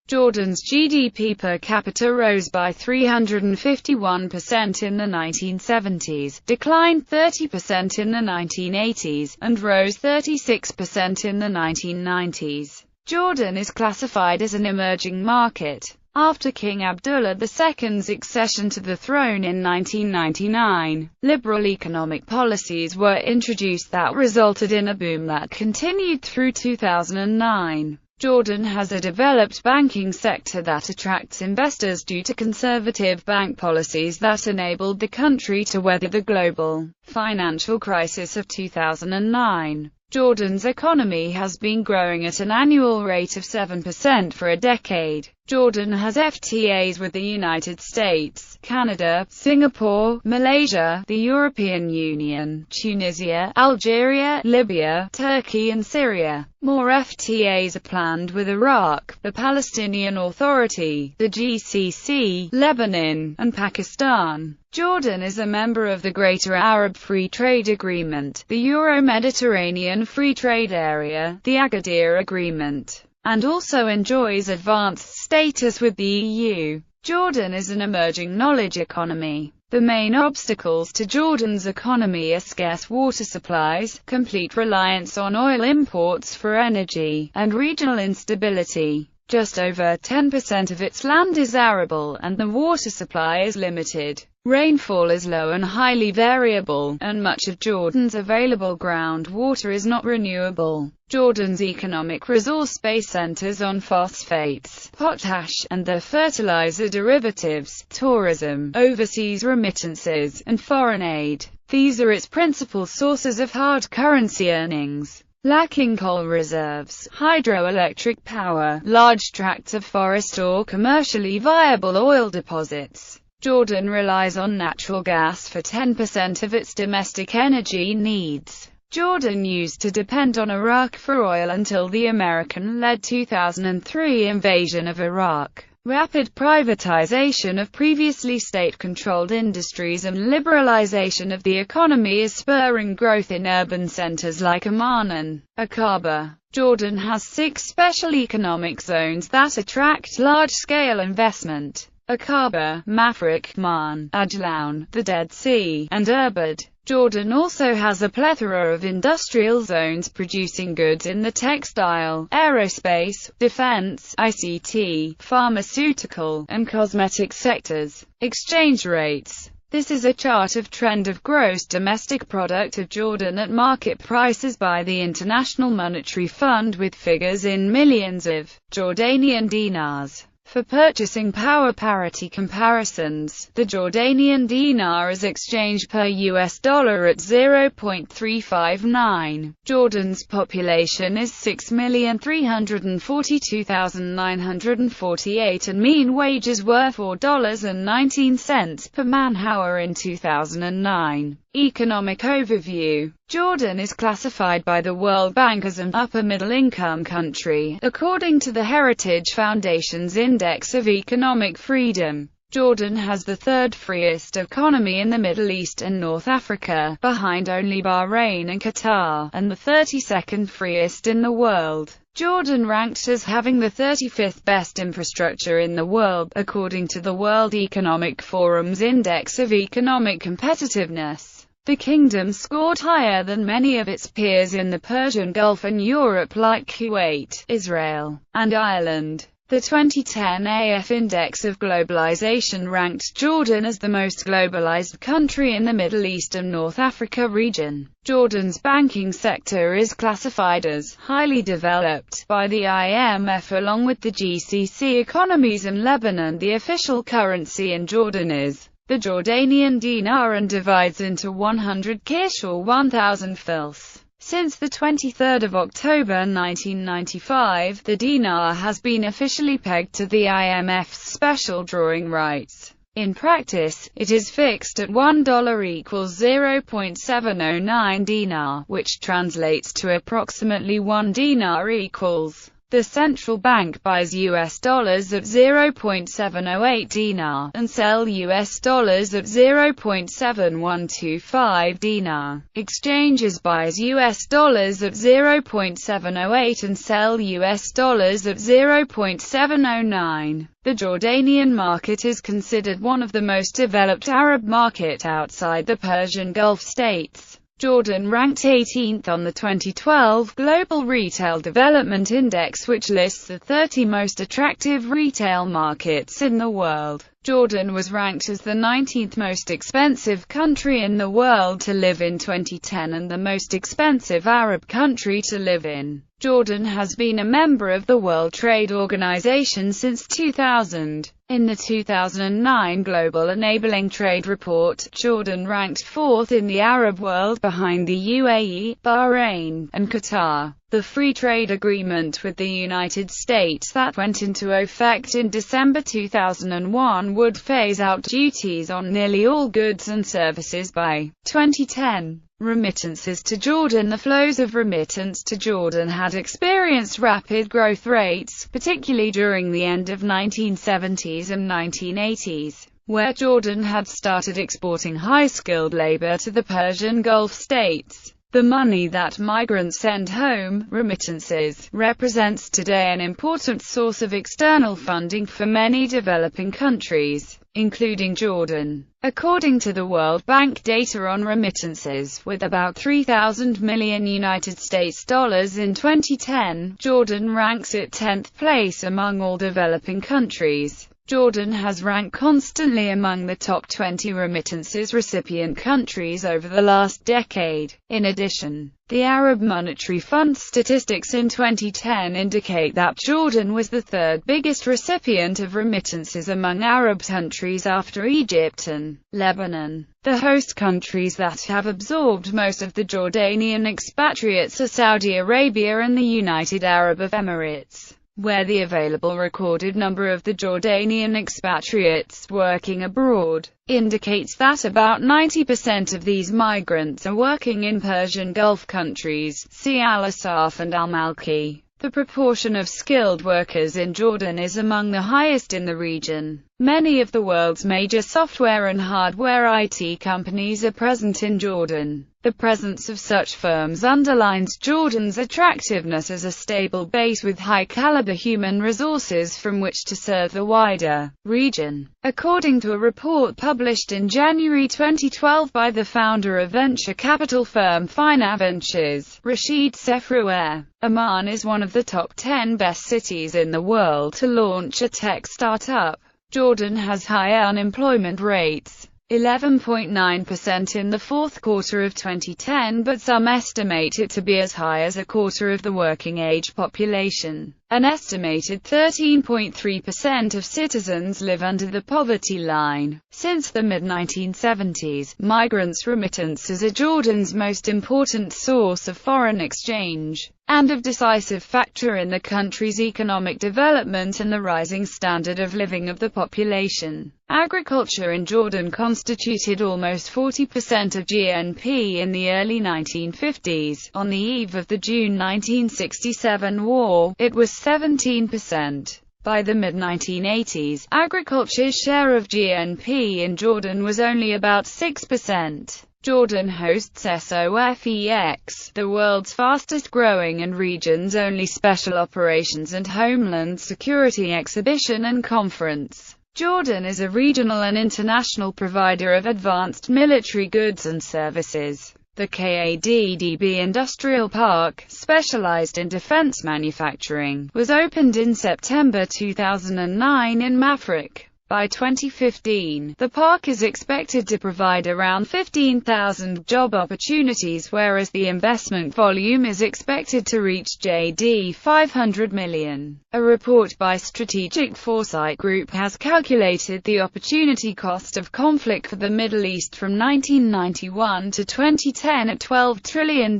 Jordan's GDP per capita rose by 351% in the 1970s, declined 30% in the 1980s, and rose 36% in the 1990s. Jordan is classified as an emerging market. After King Abdullah II's accession to the throne in 1999, liberal economic policies were introduced that resulted in a boom that continued through 2009. Jordan has a developed banking sector that attracts investors due to conservative bank policies that enabled the country to weather the global financial crisis of 2009. Jordan's economy has been growing at an annual rate of 7% for a decade. Jordan has FTAs with the United States, Canada, Singapore, Malaysia, the European Union, Tunisia, Algeria, Libya, Turkey and Syria. More FTAs are planned with Iraq, the Palestinian Authority, the GCC, Lebanon, and Pakistan. Jordan is a member of the Greater Arab Free Trade Agreement, the Euro-Mediterranean Free Trade Area, the Agadir Agreement, and also enjoys advanced status with the EU. Jordan is an emerging knowledge economy. The main obstacles to Jordan's economy are scarce water supplies, complete reliance on oil imports for energy, and regional instability. Just over 10% of its land is arable, and the water supply is limited. Rainfall is low and highly variable, and much of Jordan's available groundwater is not renewable. Jordan's economic resource base centers on phosphates, potash, and their fertilizer derivatives, tourism, overseas remittances, and foreign aid. These are its principal sources of hard currency earnings. Lacking coal reserves, hydroelectric power, large tracts of forest or commercially viable oil deposits, Jordan relies on natural gas for 10% of its domestic energy needs. Jordan used to depend on Iraq for oil until the American-led 2003 invasion of Iraq. Rapid privatization of previously state-controlled industries and liberalization of the economy is spurring growth in urban centers like Amman and Aqaba. Jordan has 6 special economic zones that attract large-scale investment: Aqaba, Mafraq, Man, Ajlan, the Dead Sea, and Irbid. Jordan also has a plethora of industrial zones producing goods in the textile, aerospace, defense, ICT, pharmaceutical, and cosmetic sectors. Exchange rates. This is a chart of trend of gross domestic product of Jordan at market prices by the International Monetary Fund with figures in millions of Jordanian dinars. For purchasing power parity comparisons, the Jordanian dinar is exchanged per US dollar at 0.359. Jordan's population is 6,342,948 and mean wages were $4.19 per man-hour in 2009. Economic overview. Jordan is classified by the World Bank as an upper-middle-income country, according to the Heritage Foundation's Index of Economic Freedom. Jordan has the third freest economy in the Middle East and North Africa, behind only Bahrain and Qatar, and the 32nd freest in the world. Jordan ranked as having the 35th best infrastructure in the world, according to the World Economic Forum's Index of Economic Competitiveness. The kingdom scored higher than many of its peers in the Persian Gulf and Europe like Kuwait, Israel, and Ireland. The 2010 AF Index of Globalization ranked Jordan as the most globalized country in the Middle East and North Africa region. Jordan's banking sector is classified as highly developed by the IMF along with the GCC economies and Lebanon. The official currency in Jordan is the Jordanian dinar and divides into 100 kish or 1,000 fils. Since the 23rd of October 1995, the dinar has been officially pegged to the IMF's special drawing rights. In practice, it is fixed at $1 equals 0.709 dinar, which translates to approximately 1 dinar equals The central bank buys US dollars at 0.708 dinar, and sell US dollars at 0.7125 dinar. Exchanges buys US dollars at 0.708 and sell US dollars at 0.709. The Jordanian market is considered one of the most developed Arab markets outside the Persian Gulf states. Jordan ranked 18th on the 2012 Global Retail Development Index, which lists the 30 most attractive retail markets in the world. Jordan was ranked as the 19th most expensive country in the world to live in 2010 and the most expensive Arab country to live in. Jordan has been a member of the World Trade Organization since 2000. In the 2009 Global Enabling Trade Report, Jordan ranked 4th in the Arab world behind the UAE, Bahrain, and Qatar. The free trade agreement with the United States that went into effect in December 2001 would phase out duties on nearly all goods and services by 2010. Remittances to Jordan. The flows of remittance to Jordan had experienced rapid growth rates, particularly during the end of 1970s and 1980s, where Jordan had started exporting high-skilled labor to the Persian Gulf states. The money that migrants send home, remittances, represents today an important source of external funding for many developing countries, including Jordan. According to the World Bank data on remittances, with about 3,000 million United States dollars in 2010, Jordan ranks at 10th place among all developing countries. Jordan has ranked constantly among the top 20 remittances recipient countries over the last decade. In addition, the Arab Monetary Fund statistics in 2010 indicate that Jordan was the third biggest recipient of remittances among Arab countries after Egypt and Lebanon. The host countries that have absorbed most of the Jordanian expatriates are Saudi Arabia and the United Arab Emirates, where the available recorded number of the Jordanian expatriates working abroad indicates that about 90% of these migrants are working in Persian Gulf countries, see Al-Asaf and Al-Malki. The proportion of skilled workers in Jordan is among the highest in the region. Many of the world's major software and hardware IT companies are present in Jordan. The presence of such firms underlines Jordan's attractiveness as a stable base with high-caliber human resources from which to serve the wider region. According to a report published in January 2012 by the founder of venture capital firm Fina Ventures, Rashid Sefrouer, Amman is one of the top 10 best cities in the world to launch a tech startup. Jordan has high unemployment rates, 11.9% in the fourth quarter of 2010, but some estimate it to be as high as a quarter of the working-age population. An estimated 13.3% of citizens live under the poverty line. Since the mid-1970s, migrants' remittances are Jordan's most important source of foreign exchange, and a decisive factor in the country's economic development and the rising standard of living of the population. Agriculture in Jordan constituted almost 40% of GNP in the early 1950s. On the eve of the June 1967 war, it was 17%. By the mid-1980s, agriculture's share of GNP in Jordan was only about 6%. Jordan hosts SOFEX, the world's fastest-growing and region's only special operations and homeland security exhibition and conference. Jordan is a regional and international provider of advanced military goods and services. The KADDB Industrial Park, specialized in defense manufacturing, was opened in September 2009 in Mafraq. By 2015, the park is expected to provide around 15,000 job opportunities, whereas the investment volume is expected to reach JD 500 million. A report by Strategic Foresight Group has calculated the opportunity cost of conflict for the Middle East from 1991 to 2010 at $12 trillion.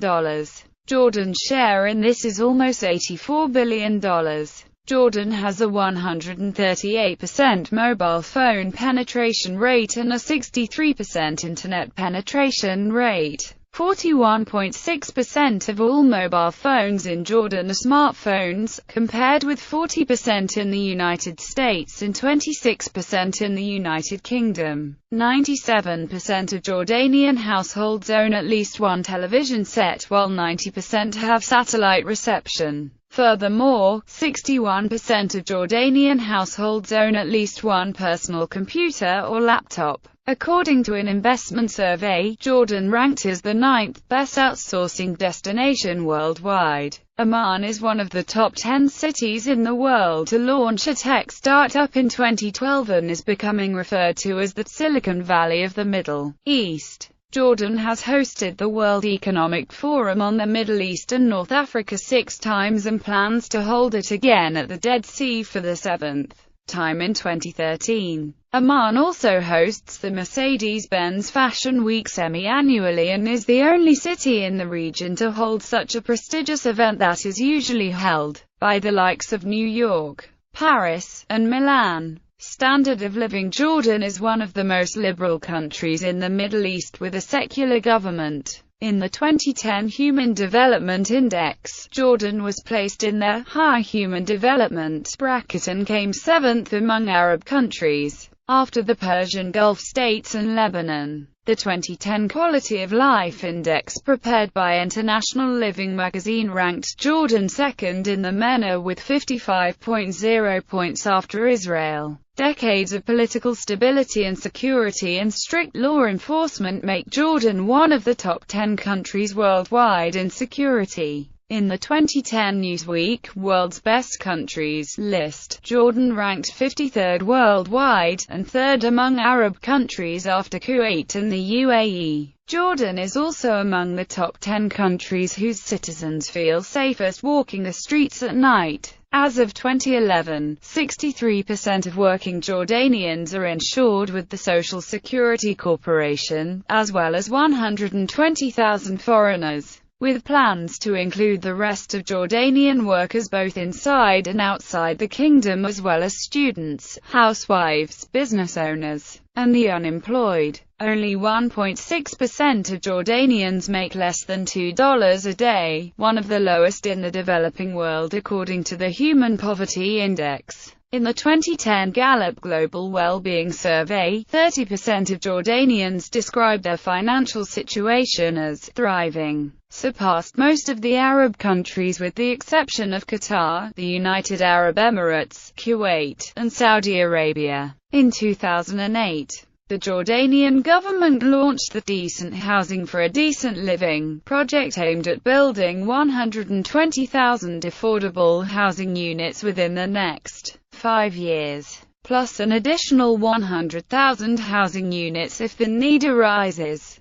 Jordan's share in this is almost $84 billion. Jordan has a 138% mobile phone penetration rate and a 63% internet penetration rate. 41.6% of all mobile phones in Jordan are smartphones, compared with 40% in the United States and 26% in the United Kingdom. 97% of Jordanian households own at least one television set, while 90% have satellite reception. Furthermore, 61% of Jordanian households own at least one personal computer or laptop. According to an investment survey, Jordan ranked as the 9th best outsourcing destination worldwide. Amman is one of the top 10 cities in the world to launch a tech startup in 2012 and is becoming referred to as the Silicon Valley of the Middle East. Jordan has hosted the World Economic Forum on the Middle East and North Africa 6 times and plans to hold it again at the Dead Sea for the 7th time in 2013. Amman also hosts the Mercedes-Benz Fashion Week semi-annually and is the only city in the region to hold such a prestigious event that is usually held by the likes of New York, Paris, and Milan. Standard of living: Jordan is one of the most liberal countries in the Middle East with a secular government. In the 2010 Human Development Index, Jordan was placed in the high human development bracket and came 7th among Arab countries, after the Persian Gulf states and Lebanon. The 2010 Quality of Life Index prepared by International Living magazine ranked Jordan 2nd in the MENA with 55.0 points after Israel. Decades of political stability and security and strict law enforcement make Jordan one of the top 10 countries worldwide in security. In the 2010 Newsweek World's Best Countries list, Jordan ranked 53rd worldwide, and 3rd among Arab countries after Kuwait and the UAE. Jordan is also among the top 10 countries whose citizens feel safest walking the streets at night. As of 2011, 63% of working Jordanians are insured with the Social Security Corporation, as well as 120,000 foreigners, with plans to include the rest of Jordanian workers both inside and outside the kingdom, as well as students, housewives, business owners, and the unemployed. Only 1.6% of Jordanians make less than $2 a day, one of the lowest in the developing world according to the Human Poverty Index. In the 2010 Gallup Global Well-Being Survey, 30% of Jordanians described their financial situation as thriving, surpassed most of the Arab countries with the exception of Qatar, the United Arab Emirates, Kuwait, and Saudi Arabia. In 2008, the Jordanian government launched the Decent Housing for a Decent Living project aimed at building 120,000 affordable housing units within the next 5 years, plus an additional 100,000 housing units if the need arises.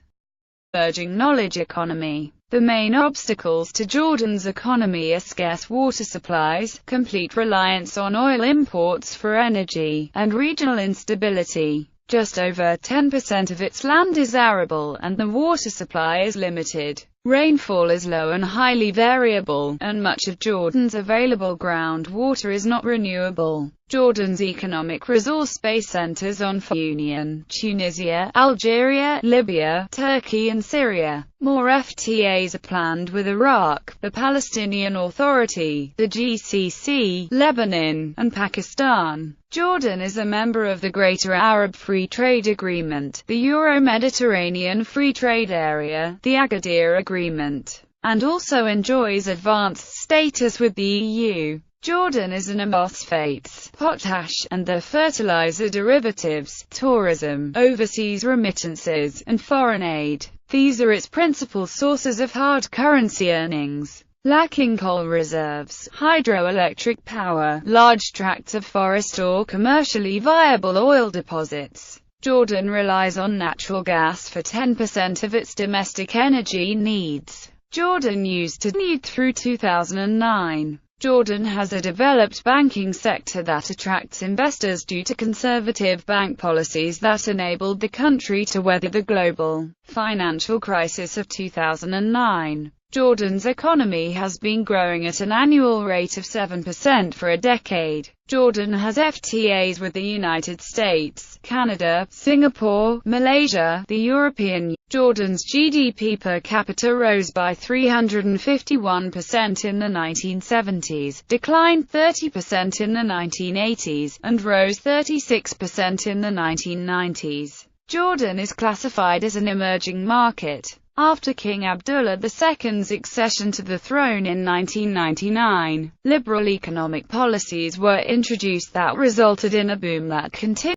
Emerging knowledge economy. The main obstacles to Jordan's economy are scarce water supplies, complete reliance on oil imports for energy, and regional instability. Just over 10% of its land is arable, and the water supply is limited. Rainfall is low and highly variable, and much of Jordan's available groundwater is not renewable. Jordan's economic resource base centers on Union, Tunisia, Algeria, Libya, Turkey and Syria. More FTAs are planned with Iraq, the Palestinian Authority, the GCC, Lebanon, and Pakistan. Jordan is a member of the Greater Arab Free Trade Agreement, the Euro-Mediterranean Free Trade Area, the Agadir Agreement, and also enjoys advanced status with the EU. Jordan is in phosphates, potash, and the fertilizer derivatives, tourism, overseas remittances, and foreign aid. These are its principal sources of hard currency earnings. Lacking coal reserves, hydroelectric power, large tracts of forest or commercially viable oil deposits, Jordan relies on natural gas for 10% of its domestic energy needs. Jordan used to need through 2009. Jordan has a developed banking sector that attracts investors due to conservative bank policies that enabled the country to weather the global financial crisis of 2009. Jordan's economy has been growing at an annual rate of 7% for a decade. Jordan has FTAs with the United States, Canada, Singapore, Malaysia, the European Union. Jordan's GDP per capita rose by 351% in the 1970s, declined 30% in the 1980s, and rose 36% in the 1990s. Jordan is classified as an emerging market. After King Abdullah II's accession to the throne in 1999, liberal economic policies were introduced that resulted in a boom that continued.